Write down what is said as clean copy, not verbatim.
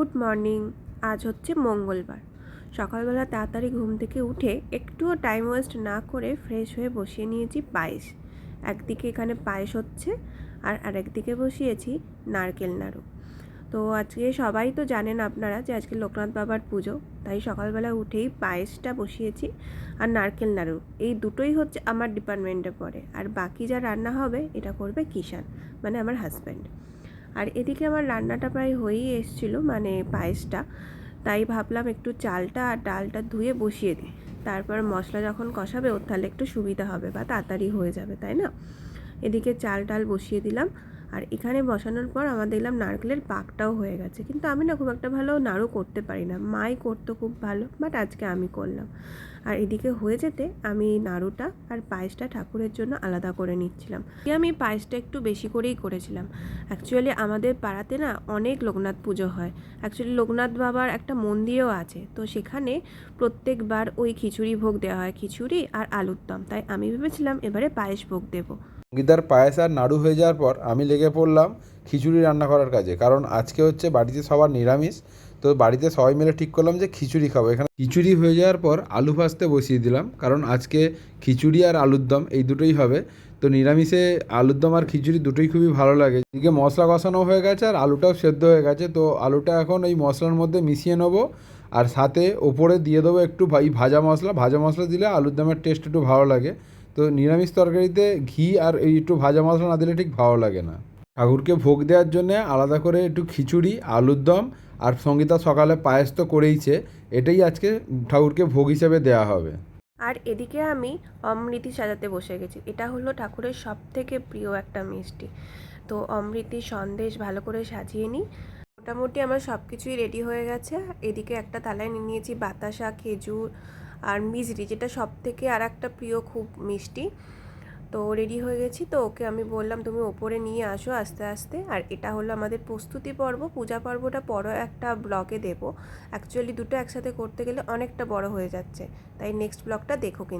Good morning. আজ হচ্ছে মঙ্গলবার। সকালবেলা তাড়াতাড়ি ঘুম থেকে উঠে একটুও টাইম ওয়েস্ট না করে ফ্রেশ হয়ে বসিয়ে নিয়েছি পায়েস। একদিকে এখানে পায়েস হচ্ছে আর আরেকদিকে বসিয়েছি নারকেল নাড়ু। তো আজকে সবাই তো জানেন আপনারা যে আজকে লোকনাথ বাবার পুজো, তাই সকালবেলা উঠেই পায়েসটা বসিয়েছি আর নারকেল নাড়ু, এই দুটোই হচ্ছে আমার ডিপার্টমেন্টে পড়ে। আর বাকি যা রান্না হবে এটা করবে কিষান, মানে আমার হাজব্যান্ড। আর এদিকে আমার রান্নাটা প্রায় হয়েই এসেছিলো, মানে পায়েসটা। তাই ভাবলাম একটু চালটা আর ডালটা ধুয়ে বসিয়ে দিই, তারপর মশলা যখন কষাবে ওর তাহলে একটু সুবিধা হবে বা তাড়াতাড়ি হয়ে যাবে, তাই না? এদিকে চাল ডাল বসিয়ে দিলাম। আর এখানে বসানোর পর আমার দেখলাম নারকেলের পাকটাও হয়ে গেছে, কিন্তু আমি না খুব একটা ভালো নাড়ু করতে পারি না, মাই করতো খুব ভালো, বাট আজকে আমি করলাম। আর এদিকে হয়ে যেতে আমি নাড়ুটা আর পায়েসটা ঠাকুরের জন্য আলাদা করে নিচ্ছিলাম। আমি পায়েসটা একটু বেশি করেই করেছিলাম। অ্যাকচুয়ালি আমাদের পাড়াতে না অনেক লোকনাথ পুজো হয়। অ্যাকচুয়ালি লোকনাথ বাবার একটা মন্দিরও আছে, তো সেখানে প্রত্যেকবার ওই খিচুড়ি ভোগ দেওয়া হয়, খিচুড়ি আর আলুর দম। তাই আমি ভেবেছিলাম এবারে পায়েস ভোগ দেবো। সঙ্গীতার পায়েস আর নাড়ু হয়ে যাওয়ার পর আমি লেগে পড়লাম খিচুড়ি রান্না করার কাজে, কারণ আজকে হচ্ছে বাড়িতে সবার নিরামিষ। তো বাড়িতে সবাই মিলে ঠিক করলাম যে খিচুড়ি খাবো। এখানে খিচুড়ি হয়ে যাওয়ার পর আলু ভাজতে বসিয়ে দিলাম, কারণ আজকে খিচুড়ি আর আলুর দম এই দুটোই হবে। তো নিরামিষে আলুর দম আর খিচুড়ি দুটোই খুবই ভালো লাগে। এদিকে মশলা কষানো হয়ে গেছে আর আলুটাও সেদ্ধ হয়ে গেছে, তো আলুটা এখন ওই মশলার মধ্যে মিশিয়ে নেবো। আর সাথে ওপরে দিয়ে দেবো একটু ভাজা মশলা দিলে আলুর দমের টেস্ট একটু ভালো লাগে। তো নিরামিষ তরকারিতে ঘি আর এই একটু ভাজা মশলা না দিলে ঠিক ভালো লাগে না। ঠাকুরকে ভোগ দেওয়ার জন্যে আলাদা করে একটু খিচুড়ি, আলুর দম আর সঙ্গীতা সকালে পায়েস তো করেইছে, এটাই আজকে ঠাকুরকে ভোগ হিসেবে দেওয়া হবে। আর এদিকে আমি অমৃতি সাজাতে বসে গেছি। এটা হলো ঠাকুরের সব থেকে প্রিয় একটা মিষ্টি। তো অমৃতি সন্দেশ ভালো করে সাজিয়ে নিই। মোটামুটি আমার সব কিছুই রেডি হয়ে গেছে। এদিকে একটা থালায় নিয়ে নিয়েছি বাতাসা, খেজুর আর মিজরি, যেটা সব থেকে আর একটা প্রিয় খুব মিষ্টি। তো রেডি হয়ে গেছি, তো ওকে আমি বললাম তুমি ওপরে নিয়ে আসো আস্তে আস্তে। আর এটা হলো আমাদের প্রস্তুতি পর্ব। পূজা পর্বটা পরে একটা ব্লগে দেবো। অ্যাকচুয়ালি দুটো একসাথে করতে গেলে অনেকটা বড় হয়ে যাচ্ছে, তাই নেক্সট ব্লগটা দেখো কিন্তু।